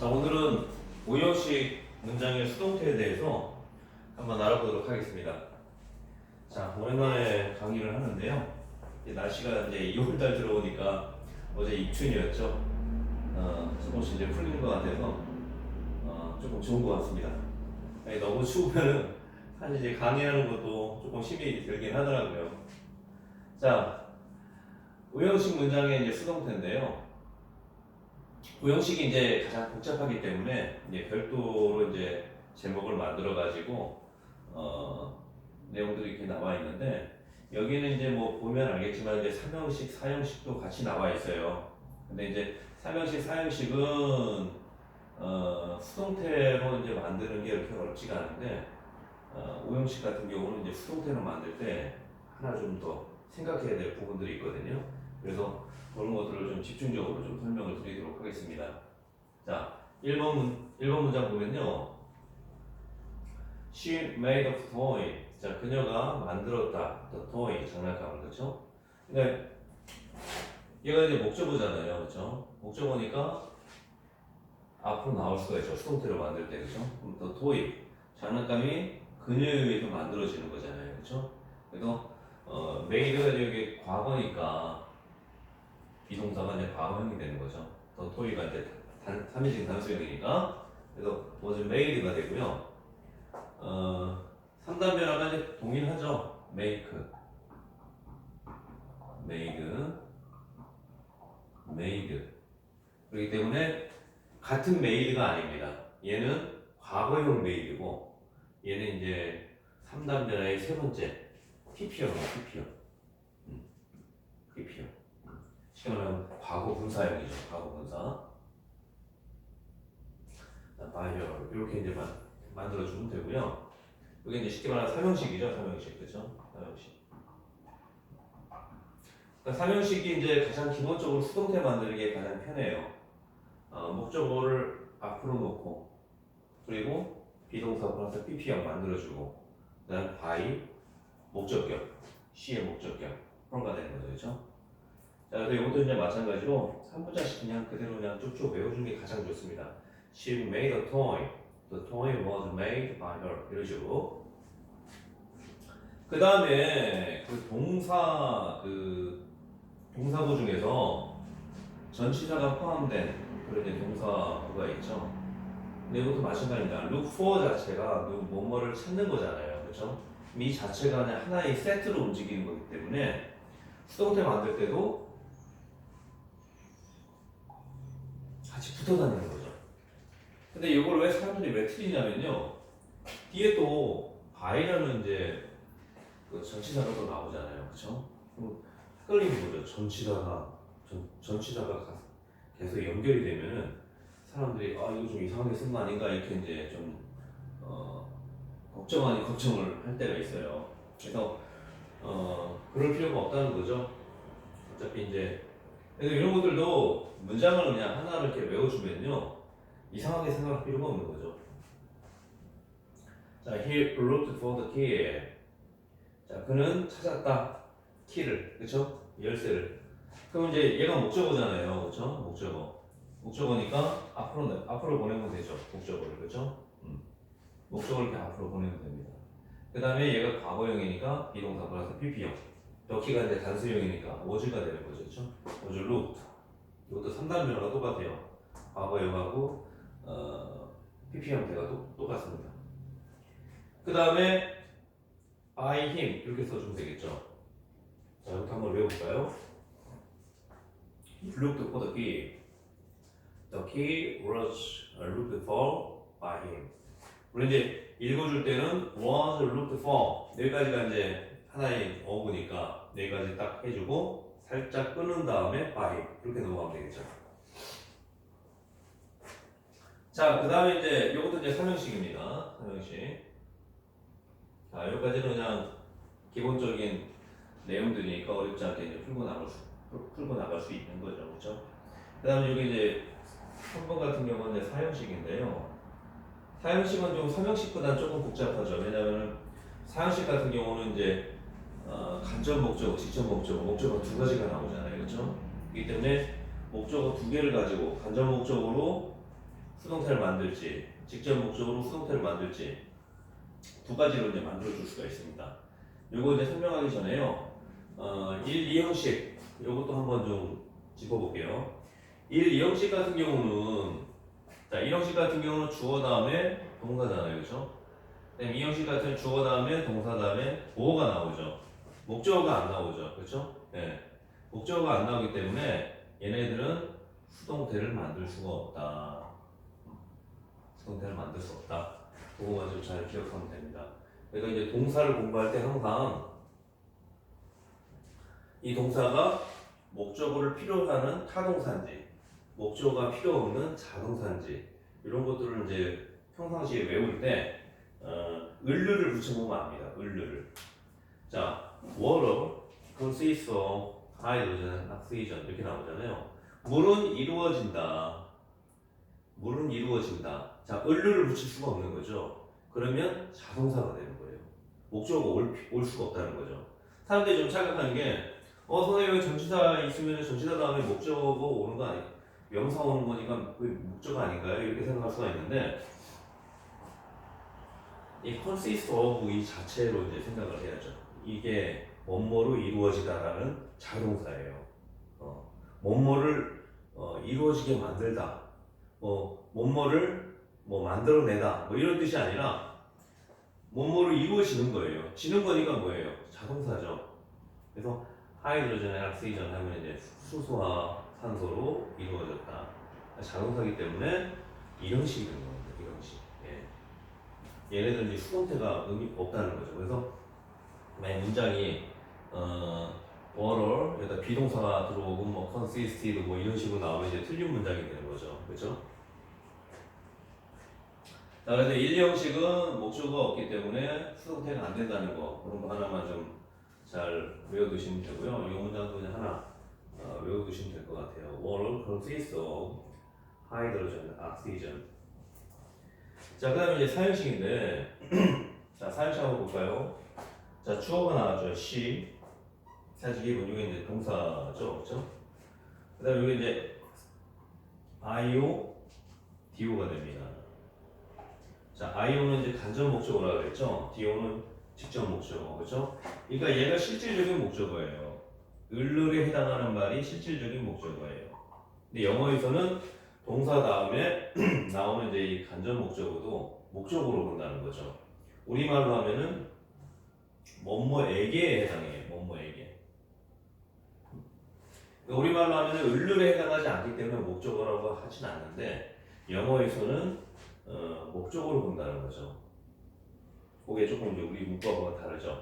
자, 오늘은 오형식 문장의 수동태에 대해서 한번 알아보도록 하겠습니다. 자, 오랜만에 강의를 하는데요. 이제 날씨가 이제 2월달 들어오니까 어제 입춘이었죠. 조금씩 이제 풀리는 것 같아서 조금 좋은 것 같습니다. 아니, 너무 추우면은 사실 이제 강의하는 것도 조금 힘이 들긴 하더라고요. 자, 오형식 문장의 이제 수동태인데요. 오형식이 이제 가장 복잡하기 때문에 이제 별도로 이제 제목을 만들어 가지고 내용들이 이렇게 나와 있는데, 여기는 이제 뭐 보면 알겠지만 이제 3형식, 4형식도 같이 나와 있어요. 근데 이제 3형식, 4형식은 수동태로 이제 만드는 게 이렇게 어렵지가 않은데, 5형식 같은 경우는 이제 수동태로 만들 때 하나 좀 더 생각해야 될 부분들이 있거든요. 그래서 그런 것들을 좀 집중적으로 좀 설명을 드리도록 하겠습니다. 자, 1번 문장 보면요. She made a toy. 자, 그녀가 만들었다. The toy, 장난감을, 그렇죠? 근데 얘가 이제 목적어잖아요, 그렇죠? 목적어니까 앞으로 나올 수가 있죠. 수동태로 만들 때, 그렇죠? 그럼 the toy, 장난감이 그녀에 의해서 만들어지는 거잖아요, 그렇죠? 그래서 made가 여기 과거니까 비동사가 이제 과거형이 되는 거죠. the toy가 이제 3인칭 단수형이니까, 그래서 was made가 되고요. 3단 변화가 이제 동일하죠. make, made, made. 그렇기 때문에 같은 made가 아닙니다. 얘는 과거형 made고, 얘는 이제 3단 변화의 세 번째 pp형이에요. pp형. 쉽게 말하면 과거 분사형이죠. 과거 분사. 바이어 이렇게 이제 만들어주면 되고요. 이게 이제 쉽게 말하면 3형식이죠. 3형식, 그렇죠? 3형식. 그러니까 3형식이 이제 가장 기본적으로 수동태 만드는 게 가장 편해요. 목적어를 앞으로 놓고, 그리고 비동사 플러스 pp형 만들어주고, 그다음 by 목적격, she의 목적격 그런가 되는 거죠, 그렇죠? 자, 그래서 이것도 이제 마찬가지로 3분자씩 그냥 그대로 그냥 쭉쭉 외워주는 게 가장 좋습니다. She made a toy. The toy was made by her. 이런 식으로. 그 다음에 그 동사구 중에서 전치사가 포함된 그런 이제 동사구가 있죠. 근데 이것도 마찬가지입니다. look for 자체가 뭐뭐를 찾는 거잖아요, 그렇죠? 이 자체가 그냥 하나의 세트로 움직이는 거기 때문에 수동태 만들 때도 같이 붙어 다니는 거죠. 근데 이걸 왜 사람들이 왜 틀리냐면요. 뒤에 또 by라는 이제 그 전치사가 또 나오잖아요, 그렇죠? 헷갈리는 거죠. 전치사가 계속 연결이 되면은 사람들이 이거 좀 이상하게 쓴 거 아닌가 이렇게 이제 좀 걱정 아닌 걱정을 할 때가 있어요. 그래서 그럴 필요가 없다는 거죠. 어차피 이제 그래서 이런 것들도 문장을 그냥 하나를 이렇게 외워주면요 이상하게 생각할 필요가 없는 거죠. 자, he looked for the key. 자, 그는 찾았다. 키를, 그렇죠? 열쇠를. 그럼 이제 얘가 목적어잖아요, 그렇죠? 목적어니까 앞으로 보내면 되죠. 목적어를, 그렇죠? 목적어를 이렇게 앞으로 보내면 됩니다. 그 다음에 얘가 과거형이니까 비동사 플러스 pp형. 여기가 이제 단수형이니까 was가 되는 거죠, 그렇죠? was looked. 이것도 3단 변화가 똑같아요. 과거형하고 pp 형태가 똑같습니다. 그 다음에 by him 이렇게 써주면 되겠죠. 자, 이것도 한번 외워볼까요? He looked for the key. The key was looked for by him. 우리 이제 읽어줄 때는 was looked for 여기까지가 이제 하나의 어구니까 여기까지 딱 해주고 살짝 끊은 다음에 by 이렇게 넘어가면 되겠죠. 자, 그 다음에 이제 이것도 이제 3형식입니다. 3형식. 자, 여기까지는 그냥 기본적인 내용들이니까 어렵지 않게 이제 풀고 나갈 수 있는 거죠, 그렇죠? 그 다음에 여기 이제 3번 같은 경우는 이제 4형식인데요. 4형식은 좀 3형식보다는 조금 복잡하죠. 왜냐하면 4형식 같은 경우는 이제 간접 목적어, 직접 목적어 두 가지가 나오잖아요, 그렇죠? 그렇기 때문에 목적어 두 개를 가지고 간접 목적어로 수동태를 만들지, 직접 목적으로 수동태를 만들지 두 가지로 이제 만들어줄 수가 있습니다. 요거 이제 설명하기 전에요. 1, 2형식 요것도 한번 좀 짚어볼게요. 1, 2형식 같은 경우는 자, 1형식 같은 경우는 주어 다음에 동사잖아요, 그렇죠? 2형식 같은 주어 다음에 동사 다음에 보어가 나오죠. 목적어가 안 나오죠, 그렇죠? 네. 목적어가 안 나오기 때문에 얘네들은 수동태를 만들 수가 없다. 수동태를 만들 수 없다. 그거만 좀 잘 기억하면 됩니다. 그러니까 이제 동사를 공부할 때 항상 이 동사가 목적어를 필요로 하는 타동사인지 목적어가 필요 없는 자동사인지 이런 것들을 이제 평상시에 외울 때 을르를 붙여보면 압니다. 을르를. 자, water consists of hydrogen and oxygen 이렇게 나오잖아요. 물은 이루어진다. 물은 이루어진다. 자, 을르를 붙일 수가 없는 거죠. 그러면 자동사가 되는 거예요. 목적어가 올 수가 없다는 거죠. 사람들이 좀 착각하는 게 선생님 전치사 있으면 전치사 다음에 목적어가 오는 거 아니에요? 명사 오는 거니까 그게 목적어 아닌가요? 이렇게 생각할 수가 있는데 이 consist of 이 자체로 이제 생각을 해야죠. 이게 뭐뭐로 이루어지다라는 자동사예요. 뭐뭐를 이루어지게 만들다. 뭐뭐를 만들어내다. 이런 뜻이 아니라 뭐뭐로 이루어지는 거예요. 지는 거니까 뭐예요? 자동사죠. 그래서 하이드로젠, 옥시전 하면 이제 수소와 산소로 이루어졌다. 자동사기 때문에 이런 식이 되는 겁니다. 이런 식. 예. 얘네들 이제 수동태가 의미 없다는 거죠. 그래서 만약 문장이 water 여기다 비동사가 들어오고 consisted 이런 식으로 나오면 이제 틀린 문장이 되는 거죠. 그렇죠? 자, 그래서 1, 2형식은 목적어가 없기 때문에 수동태가 안 된다는 거 그런 거 하나만 좀 잘 외워두시면 되고요. 이 문장도 그냥 하나 외워두시면 될 것 같아요. Water consists of hydrogen and oxygen. 자, 그 다음에 이제 사형식인데 자, 사형식 한번 볼까요? 자, 주어가 나왔죠. she. 사실 이게 이게 이제 동사죠. 그렇죠? 그 다음에 여기 이제 io, dio가 됩니다. 자, io는 이제 간접 목적어라고 그랬죠. dio는 직접 목적어, 그렇죠? 그러니까 얘가 실질적인 목적어예요. 을을에 해당하는 말이 실질적인 목적어예요. 근데 영어에서는 동사 다음에 나오는 이제 이 간접 목적어도 목적어로 본다는 거죠. 우리말로 하면은 뭐뭐에게 해당해요. 뭐뭐에게. 우리말로 하면은 을을에 해당하지 않기 때문에 목적어라고 하진 않는데 영어에서는 목적어로 본다는 거죠. 그게 조금 이제 우리 문법과 다르죠.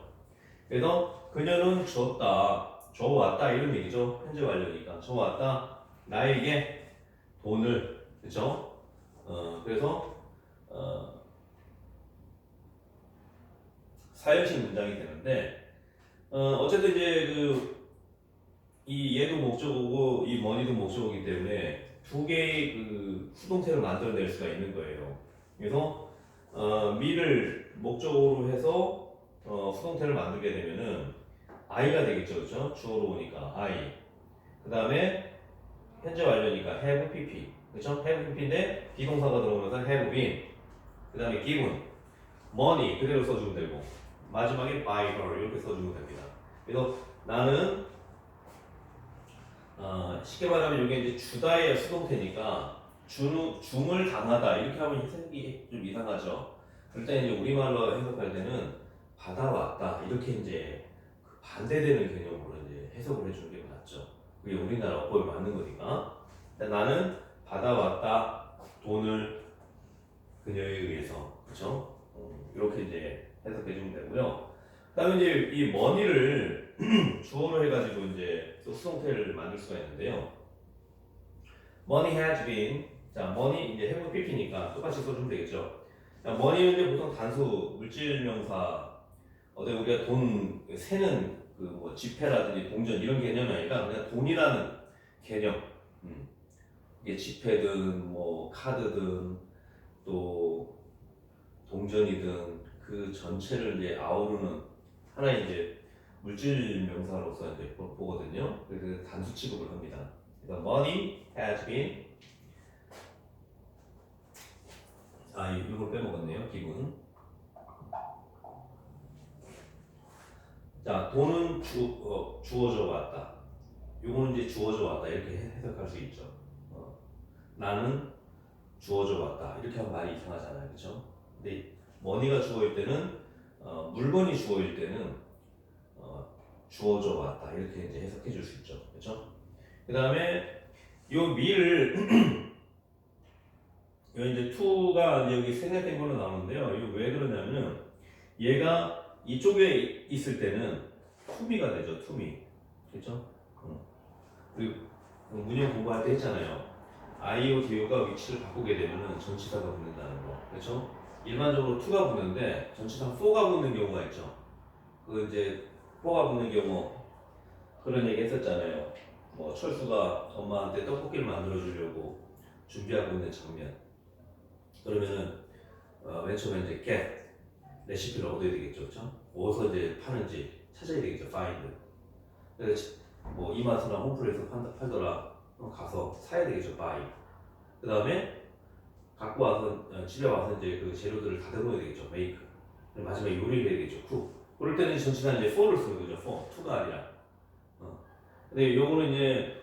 그래서 그녀는 줘왔다 이런 얘기죠. 현재 완료니까 줘왔다 나에게 돈을 그렇죠. 그래서 사형식 문장이 되는데 어쨌든 이제 이 얘도 목적어고 이 머니도 목적어이기 때문에 두 개의 그 수동태를 만들어낼 수가 있는 거예요. 그래서 미를 목적어로 해서 수동태를 만들게 되면은 I가 되겠죠, 그렇죠? 주어로 오니까 I. 그 다음에 현재 완료니까 have pp, 그렇죠? have pp인데 비동사가 들어오면서 have been. 그 다음에 given, money 그대로 써주면 되고 마지막에 by her 이렇게 써주면 됩니다. 그래서 나는 쉽게 말하면 이게 이제 주다의 수동태니까 중을 당하다 이렇게 하면 해석이 좀 이상하죠. 일단 이제 우리말로 해석할 때는 받아왔다 이렇게 이제 반대되는 개념으로 이제 해석을 해주는 게 맞죠. 그게 우리나라 어법에 맞는 거니까. 나는 받아왔다 돈을 그녀에 의해서 그렇죠? 이렇게 이제 해석해주면 되고요. 그다음에 이제 이 머니를 주어로 해가지고 이제 또 수동태를 만들 수가 있는데요. Money has been 자 money 이제 have pp니까 똑같이 써주면 되겠죠. 자, money는 이제 보통 단수 물질 명사 우리가 돈 세는 그 지폐라든지 동전 이런 개념이 아니라 그냥 돈이라는 개념. 이게 지폐든 카드든 또 동전이든 그 전체를 이제 아우르는 하나의 이제 물질 명사로서 이제 보거든요. 그래서 단수 취급을 합니다. 그래서 money has been 부분 빼먹었네요. 기분. 자, 돈은 주어져 왔다. 요거는 이제 주어져 왔다 이렇게 해석할 수 있죠. 나는 주어져 왔다 이렇게 하면 말이 이상하잖아요, 그렇죠? 근데 머니가 주어일 때는 물건이 주어일 때는 주어져 왔다 이렇게 이제 해석해 줄 수 있죠, 그렇죠? 그 다음에 요 미를 요 이제 to가 이제 여기 생략된 걸로 나오는데요. 이거 왜 그러냐면 얘가 이쪽에 있을 때는 to-me가 되죠, to-me, 그렇죠? 그리고 문형 공부할 때 했잖아요. i오 do가 위치를 바꾸게 되면은 전치사가 붙는다는 거, 그렇죠? 일반적으로 to가 붙는데 전치사 for가 붙는 경우가 있죠. 그 이제 for가 붙는 경우 그런 얘기 했었잖아요. 뭐 철수가 엄마한테 떡볶이를 만들어 주려고 준비하고 있는 장면. 그러면은 맨 처음에 이제 get 레시피를 얻어야 되겠죠, 그렇죠? 어디서 이제 파는지 찾아야 되겠죠, find. 그래서 뭐 이마트나 홈플에서 팔더라. 가서 사야 되겠죠, buy. 그 다음에 갖고 와서 집에 와서 이제 그 재료들을 다듬어야 되겠죠, make. 마지막에 요리를 해야 되겠죠, cook. 그럴 때는 전치사 이제 for를 쓰는 거죠, for, to가 아니라. 근데 요거는 이제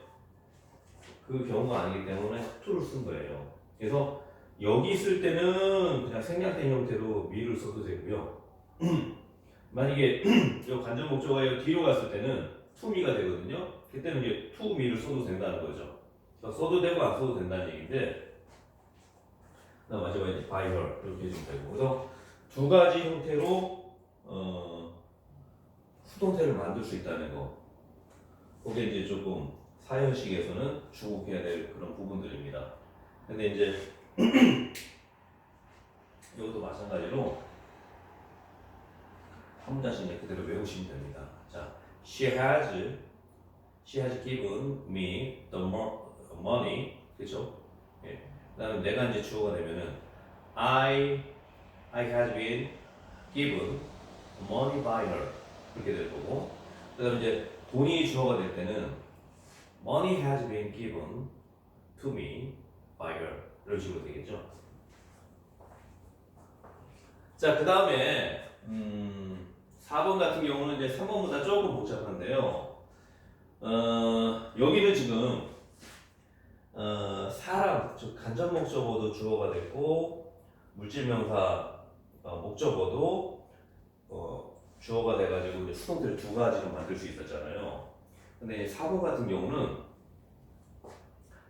그 경우가 아니기 때문에 to를 쓴 거예요. 그래서 여기 있을 때는 그냥 생략된 형태로 me를 써도 되고요. 만약에 이 간접 목적어가 뒤로 갔을 때는 to me가 되거든요. 그때는 이제 to me를 써도 된다는 거죠. 써도 되고 안 써도 된다는 얘기인데, 마지막에 이제 by her 이렇게 해주면 되고. 그래서 두 가지 형태로 수동태를 만들 수 있다는 거. 그게 이제 조금 사형식에서는 주목해야 될 그런 부분들입니다. 근데 이제 이것도 마찬가지로 한 문장씩 그대로 외우시면 됩니다. 자, she has given me the money, 그렇죠? 예. 그다음에 내가 이제 주어가 되면은 I has been given money by her 그렇게 될 거고, 그다음에 이제 돈이 주어가 될 때는 money has been given to me by her 이런 식으로 되겠죠. 자, 그 다음에 4번 같은 경우는 이제 3번보다 조금 복잡한데요. 여기는 지금 사람, 즉 간접 목적어도 주어가 됐고 물질명사 목적어도 주어가 돼가지고 이제 수동태를 두 가지로 만들 수 있었잖아요. 근데 4번 같은 경우는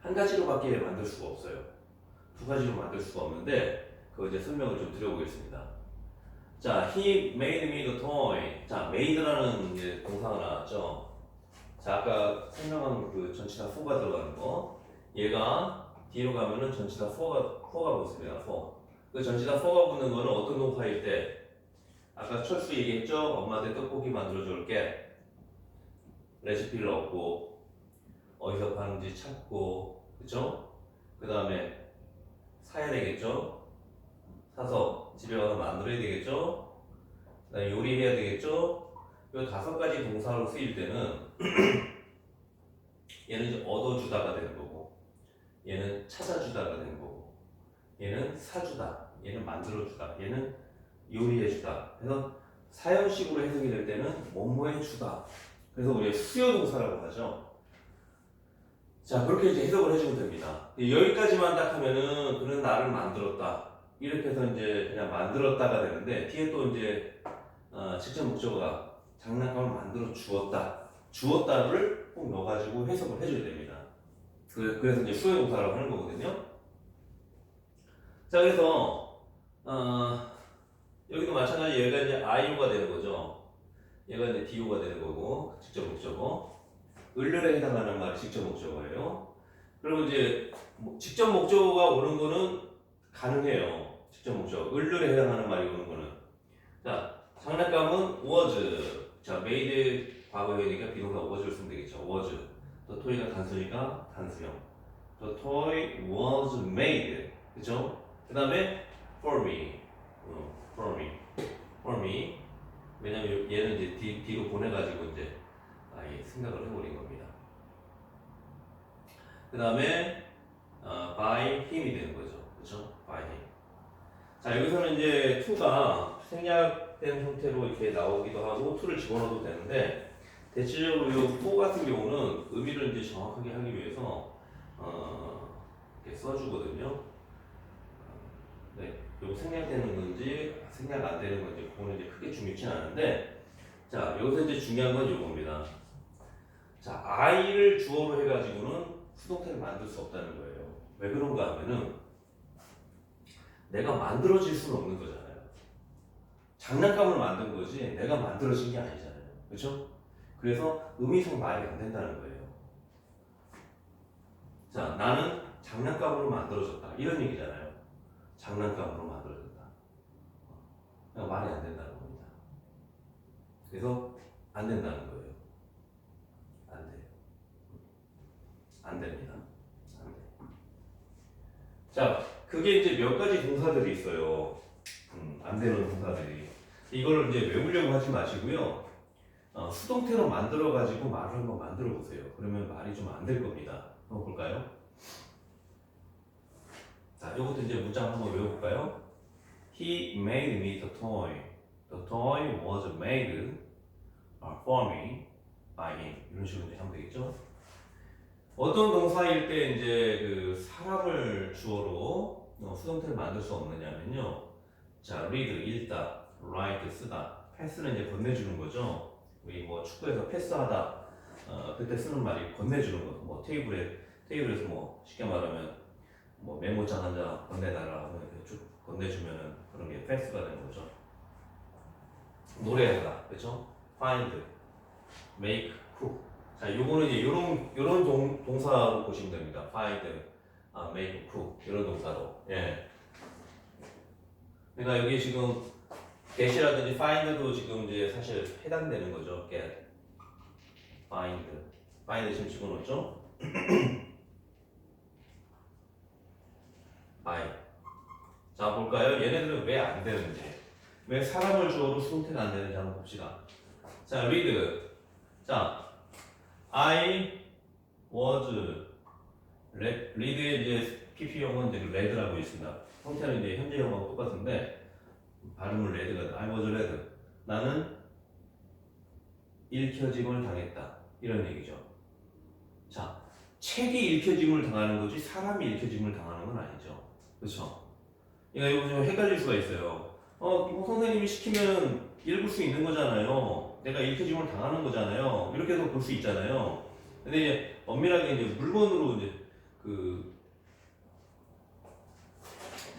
한 가지로밖에 만들 수가 없어요. 두 가지로 만들 수가 없는데 그거 이제 설명을 좀 드려보겠습니다. 자, he made me the toy. 자, made라는 이제 동사가 나왔죠. 자, 아까 설명한 그 전치사 for가 들어가는 거. 얘가 뒤로 가면은 전치사 for가 붙습니다. for. 그 전치사 for가 붙는 거는 어떤 동사일 때? 아까 철수 얘기했죠. 엄마한테 떡볶이 만들어 줄게. 레시피를 얻고 어디서 파는지 찾고, 그쵸? 그 다음에 사야 되겠죠. 사서 집에 가서 만들어야 되겠죠. 그다음에 요리해야 되겠죠. 이 5가지 동사로 쓰일 때는 얘는 이제 얻어주다가 되는 거고, 얘는 찾아주다가 되는 거고, 얘는 사주다, 얘는 만들어주다, 얘는 요리해주다. 그래서 사형식으로 해석이 될 때는 뭐뭐해주다. 그래서 우리가 수요동사라고 하죠. 자, 그렇게 이제 해석을 해주면 됩니다. 여기까지만 딱 하면은 그는 나를 만들었다. 이렇게 해서 이제 그냥 만들었다가 되는데 뒤에 또 이제 직접 목적어가 장난감을 만들어 주었다를 꼭 넣어가지고 해석을 해줘야 됩니다. 그래서 이제 수요동사라고 하는 거거든요. 자, 그래서 여기도 마찬가지 얘가 이제 IO가 되는 거죠. 얘가 이제 DO가 되는 거고 직접 목적어. 을르에 해당하는 말이 직접 목적어예요. 그리고 이제 직접 목적어가 오는 거는 가능해요. 직접 목적어. 을르에 해당하는 말이 오는 거는. 자, 장난감은 was. 자, made 과거형이니까 비동사 was를 쓰면 되겠죠. was. The toy가 단수니까 단수형. The toy was made. 그죠? 그 다음에 for me. for me. 왜냐면 얘는 이제 뒤로 보내가지고 이제 아예 생각을 해버린 겁니다. 그 다음에 by him이 되는 거죠. 그렇죠? by him. 자, 여기서는 이제 to가 생략된 형태로 이렇게 나오기도 하고 to를 집어넣어도 되는데 대체적으로 이 for 같은 경우는 의미를 이제 정확하게 하기 위해서 이렇게 써주거든요. 네, 요 생략되는 건지 생략 안 되는 건지 그거는 이제 크게 중요치 않은데 자, 여기서 이제 중요한 건 요겁니다. 자, I를 주어로 해가지고는 수동태를 만들 수 없다는 거예요. 왜 그런가 하면은 내가 만들어질 수는 없는 거잖아요. 장난감을 만든 거지 내가 만들어진 게 아니잖아요. 그렇죠? 그래서 의미상 말이 안 된다는 거예요. 자, 나는 장난감으로 만들어졌다. 이런 얘기잖아요. 장난감으로 만들어졌다. 그냥 말이 안 된다는 겁니다. 그래서 안 된다는 거예요. 안 돼요. 안 됩니다. 안 돼. 자, 그게 이제 몇 가지 동사들이 있어요. 안 되는 동사들이. 이거를 이제 외우려고 하지 마시고요. 수동태로 만들어가지고 말을 한번 만들어 보세요. 그러면 말이 좀 안 될 겁니다. 한번 볼까요? 자, 이것도 이제 문장 한번 외워볼까요? He made me the toy. The toy was made for me by him. 이런 식으로 이제 하면 되겠죠? 어떤 동사일 때 이제 그 사람을 주어로 수동태를 만들 수 없느냐면요. 자, read 읽다, write 쓰다. 패스는 이제 건네주는 거죠. 우리 뭐 축구에서 패스하다. 그때 쓰는 말이 건네주는 거. 뭐 테이블에서 뭐 쉽게 말하면 뭐 메모장 한 장 건네달라 하면 이렇게 쭉 건네주면은 그런 게 패스가 되는 거죠. 노래하다, 그렇죠? find, make, cook. 자, 요거는 이제 요런 동사로 보시면 됩니다. find, make, cook 이런 동사로. 예. 그러니까 여기 지금 get이라든지 find도 지금 이제 사실 해당되는 거죠. get, find 지금 집어넣었죠? by. 자, 볼까요? 얘네들은 왜 안 되는지, 왜 사람을 주어로 수동태가 안 되는지 한번 봅시다. 자, read. 자, I was read의 이제 PP형은 이제 read라고 있습니다. 형태는 이제 현재형하고 똑같은데 발음은 read가 I was read. 나는 읽혀짐을 당했다. 이런 얘기죠. 자, 책이 읽혀짐을 당하는 거지 사람이 읽혀짐을 당하는 건 아니죠. 그렇죠? 그러니까 이거 좀 헷갈릴 수가 있어요. 뭐 선생님이 시키면 읽을 수 있는 거잖아요. 내가 읽혀짐을 당하는 거잖아요. 이렇게도 볼 수 있잖아요. 근데 이제 엄밀하게 이제 물건으로 이제 그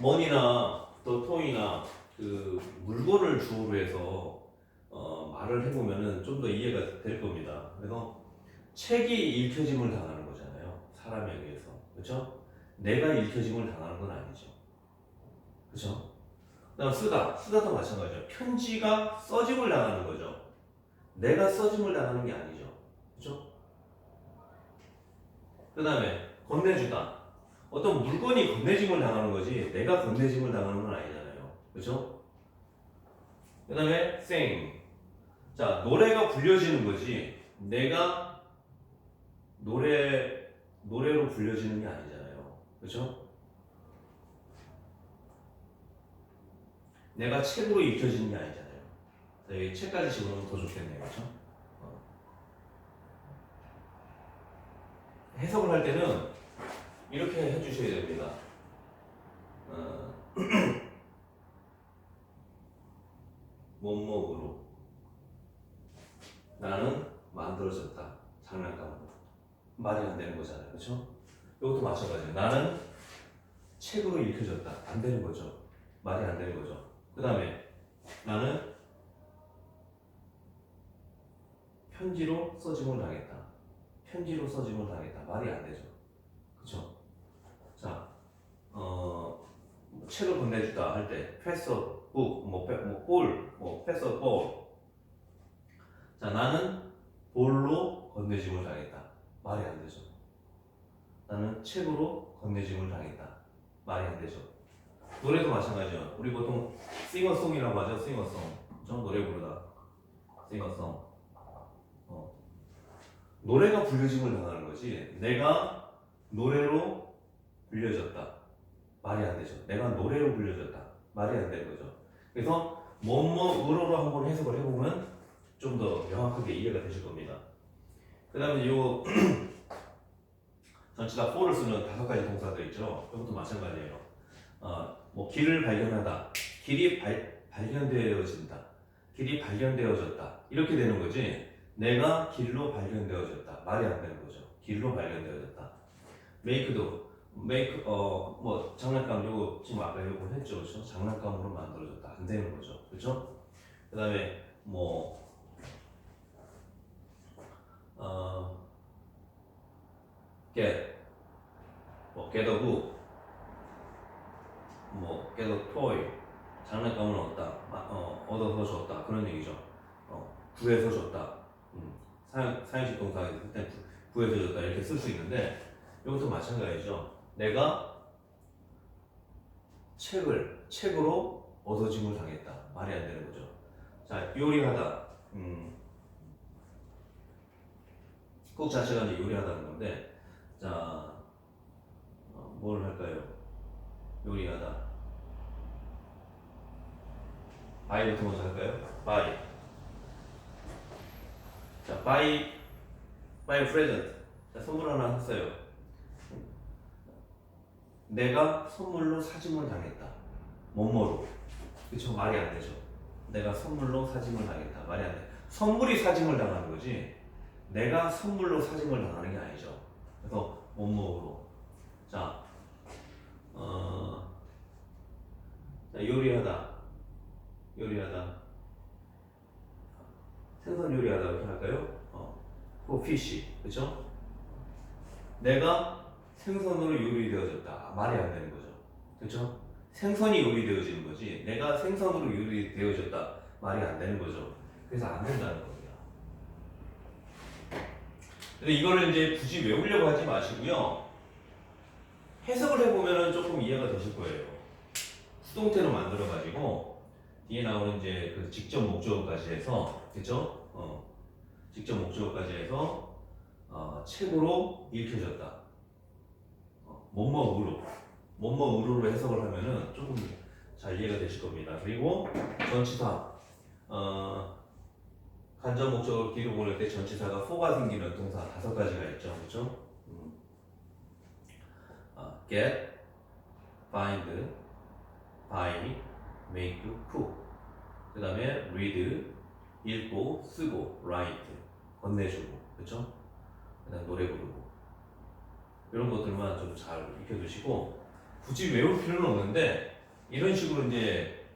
머니나 또 토이나 그 물건을 주어로 해서 말을 해보면은 좀 더 이해가 될 겁니다. 그래서 책이 읽혀짐을 당하는 거잖아요. 사람에 의해서. 그렇죠? 내가 읽혀짐을 당하는 건 아니죠. 그렇죠? 그다음 쓰다도 마찬가지죠. 편지가 써짐을 당하는 거죠. 내가 써짐을 당하는 게 아니죠. 그렇죠? 그다음에 건네주다. 어떤 물건이 건네짐을 당하는 거지 내가 건네짐을 당하는 건 아니잖아요. 그렇죠? 그다음에 sing. 자, 노래가 불려지는 거지 내가 노래로 불려지는 게 아니잖아요. 그렇죠? 내가 책으로 읽혀지는 게 아니잖아요. 여기 책까지 집어넣으면 더 좋겠네요. 그렇죠? 해석을 할 때는 이렇게 해주셔야 됩니다. 몸목으로 나는 만들어졌다. 장난감으로. 말이 안 되는 거잖아요. 그렇죠? 이것도 마찬가지예요. 나는 책으로 읽혀졌다. 안 되는 거죠. 말이 안 되는 거죠. 그 다음에 나는 편지로 써짐을 당했다. 편지로 써짐을 당했다. 말이 안 되죠. 그렇죠? 자, 책을 건네주다 할 때 패스 북, 볼, 패스 볼. 자, 나는 볼로 건네짐을 당했다. 말이 안 되죠. 나는 책으로 건네짐을 당했다. 말이 안 되죠. 노래도 마찬가지죠. 우리 보통 싱어송이라고 하죠. 싱어송. 좀 노래 부르다. 싱어송. 노래가 불려짐을 당하는 거지 내가 노래로 불려졌다. 말이 안 되죠. 내가 노래로 불려졌다. 말이 안 되는 거죠. 그래서 뭐뭐으로로 한번 해석을 해보면 좀 더 명확하게 이해가 되실 겁니다. 그 다음에 요 전치사 for를 쓰는 5가지 동사들 있죠. 이것도 마찬가지예요. 뭐 길을 발견하다, 길이 발견되어진다, 길이 발견되어졌다 이렇게 되는 거지. 내가 길로 발견되어졌다 말이 안 되는 거죠. 길로 발견되어졌다. make도 make 뭐 장난감 요거 지금 아까 요거 했죠, 그렇죠? 장난감으로 만들어졌다 안 되는 거죠, 그렇죠? 그다음에 뭐 get get a book, 뭐 get a toy, 장난감을 얻어서 줬다 그런 얘기죠. 구해서 줬다. 사용식 동사에서 쓸 때 구해서 줬다 이렇게 쓸 수 있는데 이것도 마찬가지죠. 내가 책으로 얻어짐을 당했다 말이 안 되는 거죠. 자, 요리하다. 꼭 자체가 이제 요리하다는 건데, 자, 뭘 할까요? 요리하다. buy부터 먼저 할까요? buy. 자, buy a present. 자, 선물 하나 샀어요. 내가 선물로 사짐을 당했다. 뭐뭐로. 그쵸? 말이 안 되죠. 내가 선물로 사짐을 당했다. 말이 안 돼. 선물이 사짐을 당하는 거지. 내가 선물로 사짐을 당하는 게 아니죠. 그래서 뭐뭐로. 자, 자, 요리하다. 생선 요리하다 이렇게 할까요? 그 fish, 그렇죠? 내가 생선으로 요리되어졌다. 말이 안 되는 거죠. 그렇죠? 생선이 요리되어지는 거지. 내가 생선으로 요리되어졌다. 말이 안 되는 거죠. 그래서 안 된다는 겁니다. 근데 이거를 이제 굳이 외우려고 하지 마시고요. 해석을 해보면 조금 이해가 되실 거예요. 수동태로 만들어가지고 뒤에 나오는 이제 그 직접 목적어까지 해서, 그렇죠? 직접 목적어까지 해서 책으로 읽혀졌다. 뭐뭐으로 해석을 하면은 조금 잘 이해가 되실 겁니다. 그리고 전치사, 간접 목적어로 뒤로 보낼 때 전치사가 for가 생기는 동사 5가지가 있죠, 그렇죠? get, find, buy, make, cook. 그 다음에 read, 읽고, 쓰고, write, 건네주고, 그렇죠? 그다음 노래 부르고 이런 것들만 좀 잘 익혀두시고 굳이 외울 필요는 없는데 이런 식으로 이제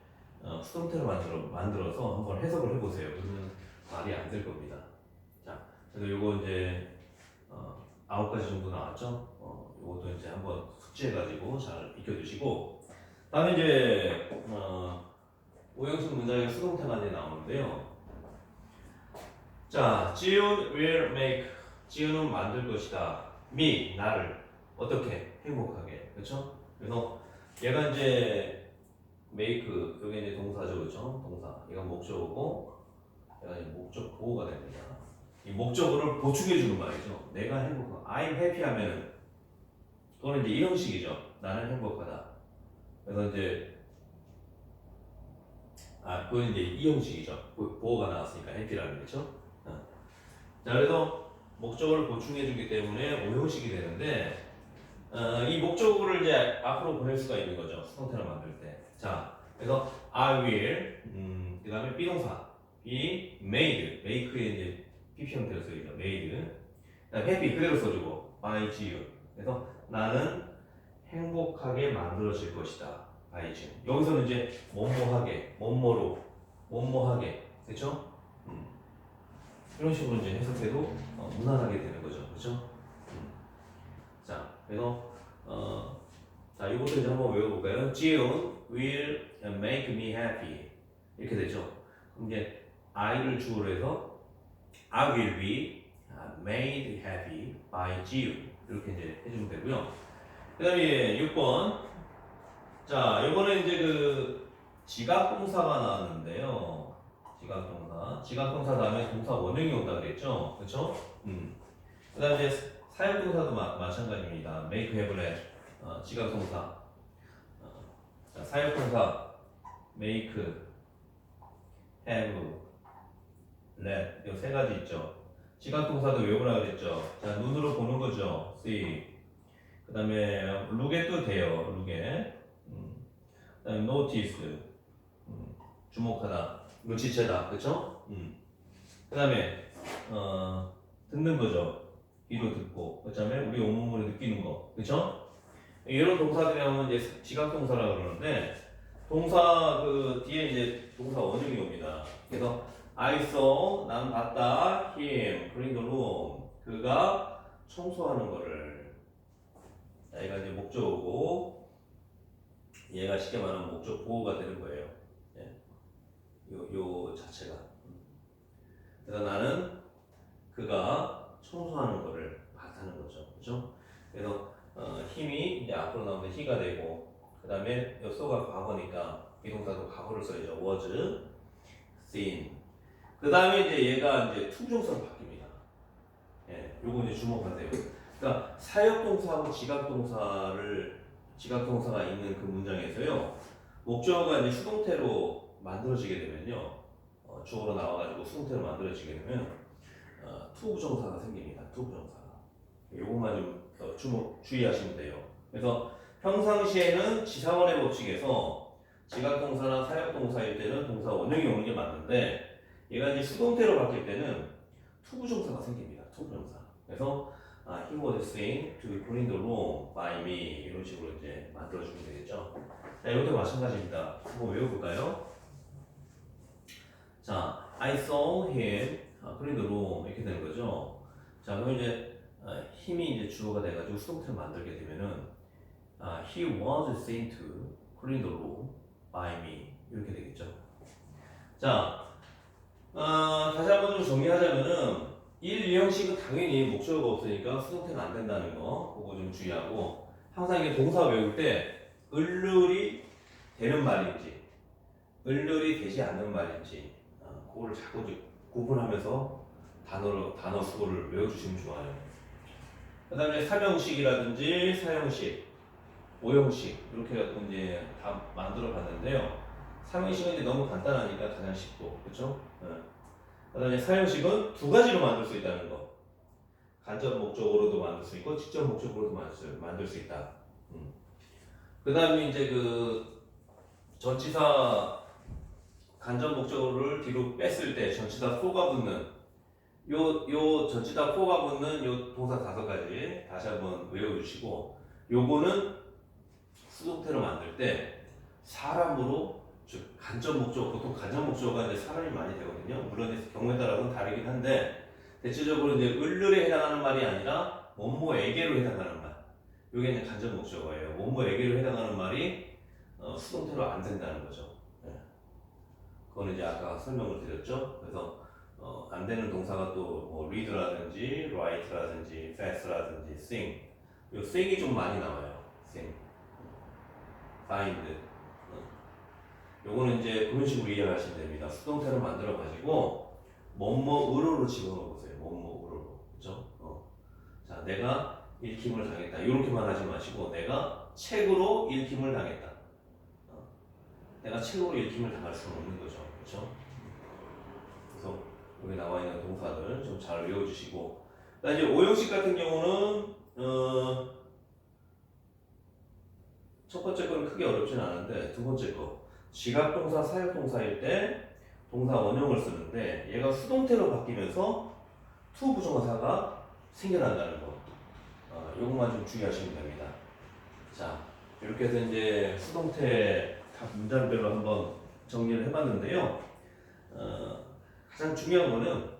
수동태로 만들어서 한번 해석을 해보세요. 그러면 말이 안 될 겁니다. 자, 그래서 요거 이제 9가지 정도 나왔죠. 요것도 이제 한번 숙지해가지고 잘 익혀두시고 다음에 이제 오형식 문장의 수동태가 이제 나오는데요. 자, 지훈 will make. 지훈은 만들 것이다. me, 나를 어떻게 행복하게, 그렇죠? 그래서 얘가 이제 make, 여기 이제 동사죠, 그렇죠? 동사. 얘가 목적어고, 얘가 이제 목적 보호가 됩니다. 이 목적어를 보충해 주는 말이죠. 내가 행복한, I'm happy 하면은 그거는 이제 이 형식이죠. 나는 행복하다. 그래서 이제 그건 이제 이 형식이죠. 보호가 나왔으니까 happy라는 거죠. 자, 그래서 목적어를 보충해 주기 때문에 오형식이 되는데 이 목적어를 이제 앞으로 보낼 수가 있는 거죠. 수동태를 만들 때. 자, 그래서 I will, 그 다음에 비동사 be made, make에 이제 PP 형태로 써있죠. made. 그다음 happy 그대로 써주고 by you. 그래서 나는 행복하게 만들어질 것이다. by you. 여기서는 이제 뭐뭐하게, 뭐뭐하게, 그렇죠? 이런 식으로 이제 해석해도 무난하게 되는 거죠, 그렇죠? 자, 그래서 자, 이것도 이제 한번 외워볼까요? Jill will make me happy 이렇게 되죠. 그럼 이제 I를 주어로 해서 I will be made happy by Jill 이렇게 이제 해주면 되고요. 그다음에 6번. 자, 이거는 이제 그 지각동사가 나왔는데요. 지각동사 다음에 동사 원형이 온다 그랬죠, 그렇죠? 그다음에 이제 사역동사도 마찬가지입니다. make, have, let. 지각동사. 자, 사역동사 make, have, let 이 세 가지 있죠. 지각동사도 외우라 그랬죠. 자, 눈으로 보는 거죠. see. 그 다음에 look에도 돼요. look에. 그 다음에 notice. 주목하다. 눈치채다. 그쵸? 그 다음에 듣는 거죠. 귀로 듣고. 그 다음에 우리 온몸으로 느끼는 거. 그쵸? 이런 동사들이 하면 이제 지각동사라고 그러는데 동사 그 뒤에 이제 동사 원형이 옵니다. 그래서 I saw 난 봤다 him clean the room 그가 청소하는 거를 얘가 이제 목적어고 얘가 쉽게 말하면 목적 보호가 되는 거예요. 예. 요 자체가. 그래서 나는 그가 청소하는 거를 봤다는 거죠. 그죠? 그래서 힘이 이제 앞으로 나오면 he가 되고 그 다음에 요소가 과거니까 비동사도 과거를 써야죠. was seen. 그 다음에 이제 얘가 이제 투부정사로 바뀝니다. 예, 요거 이제 주목하세요. 그러니까 사역동사하고 지각동사가 있는 그 문장에서요. 목적어가 이제 수동태로 만들어지게 되면요. 주어로 나와가지고 수동태로 만들어지게 되면 투부정사가 생깁니다. 투부정사가. 요것만 좀 주의하시면 돼요. 그래서 평상시에는 지사원의 법칙에서 지각동사나 사역동사일 때는 동사 원형이 오는 게 맞는데 얘가 이제 수동태로 바뀔 때는 투부정사가 생깁니다. 투부정사. 그래서 he was seen to be cleaned along by me 이런 식으로 이제 만들어주면 되겠죠. 자, 이것도 마찬가지입니다. 한번 외워볼까요? 자, I saw him cleaned along 이렇게 되는 거죠. 자, 그럼 이제 힘이 이제 주어가 돼가지고 수동태를 만들게 되면은 he was seen to clean the room by me 이렇게 되겠죠. 자, 다시 한번 좀 정리하자면은 1, 2형식은 당연히 목적어가 없으니까 수동태는 안 된다는 거 그거 좀 주의하고 항상 이게 동사 외울 때 을룰이 되는 말인지 을룰이 되지 않는 말인지 그거를 자꾸 구분하면서 단어 수고를 외워주시면 좋아요. 그 다음에 3형식이라든지 4형식, 5형식 이렇게 갖고 이제 다 만들어 봤는데요. 3형식은 이제 너무 간단하니까 가장 쉽고 그렇죠? 그 다음에 4형식은 두 가지로 만들 수 있다는 거. 간접 목적으로도 만들 수 있고 직접 목적으로도 만들 수 있다. 그 다음에 이제 그 전치사 간접 목적어를 뒤로 뺐을 때 전치사 for가 붙는 요 전치사 for가 붙는 요 동사 5가지 다시 한번 외워주시고 요거는 수동태로 만들 때 사람으로 즉 간접 목적 보통 간접 목적어가 이제 사람이 많이 되거든요. 물론 경우에 따라서는 다르긴 한데 대체적으로 이제 을을에 해당하는 말이 아니라 뭐뭐에게로 해당하는 말. 이게 이제 간접 목적어예요. 뭐뭐에게로 해당하는 말이 수동태로 안 된다는 거죠. 네. 그거는 이제 아까 설명을 드렸죠. 그래서 안 되는 동사가 또뭐 read라든지 write라든지 fast라든지 sing. 이 sing이 좀 많이 나와요. sing, find. 요거는 이제 그런 식으로 이해하시면 됩니다. 수동태로 만들어 가지고 뭐뭐으로로 집어넣어 보세요. 뭐뭐으로로. 그렇죠? 자, 내가 읽힘을 당했다. 이렇게만 하지 마시고 내가 책으로 읽힘을 당했다. 내가 책으로 읽힘을 당할 수는 없는 거죠. 그렇죠? 그래서 여기 나와 있는 동사들 좀 잘 외워 주시고 그다음에 이제 5형식 같은 경우는 첫 번째 거는 크게 어렵진 않은데 두 번째 거 지각동사, 사역동사일 때 동사 원형을 쓰는데 얘가 수동태로 바뀌면서 투부정사가 생겨난다는 거. 요것만 좀 주의하시면 됩니다. 자, 이렇게 해서 이제 수동태 각 문장별로 한번 정리를 해봤는데요. 가장 중요한 거는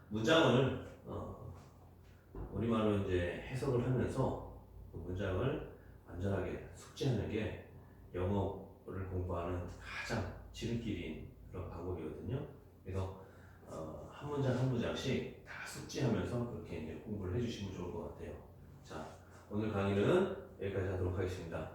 문장을 우리말로 이제 해석을 하면서 그 문장을 완전하게 숙지하는 게 영어를 공부하는 가장 지름길인 그런 방법이거든요. 그래서 한 문장 한 문장씩 다 숙지하면서 그렇게 이제 공부를 해주시면 좋을 것 같아요. 자, 오늘 강의는 여기까지 하도록 하겠습니다.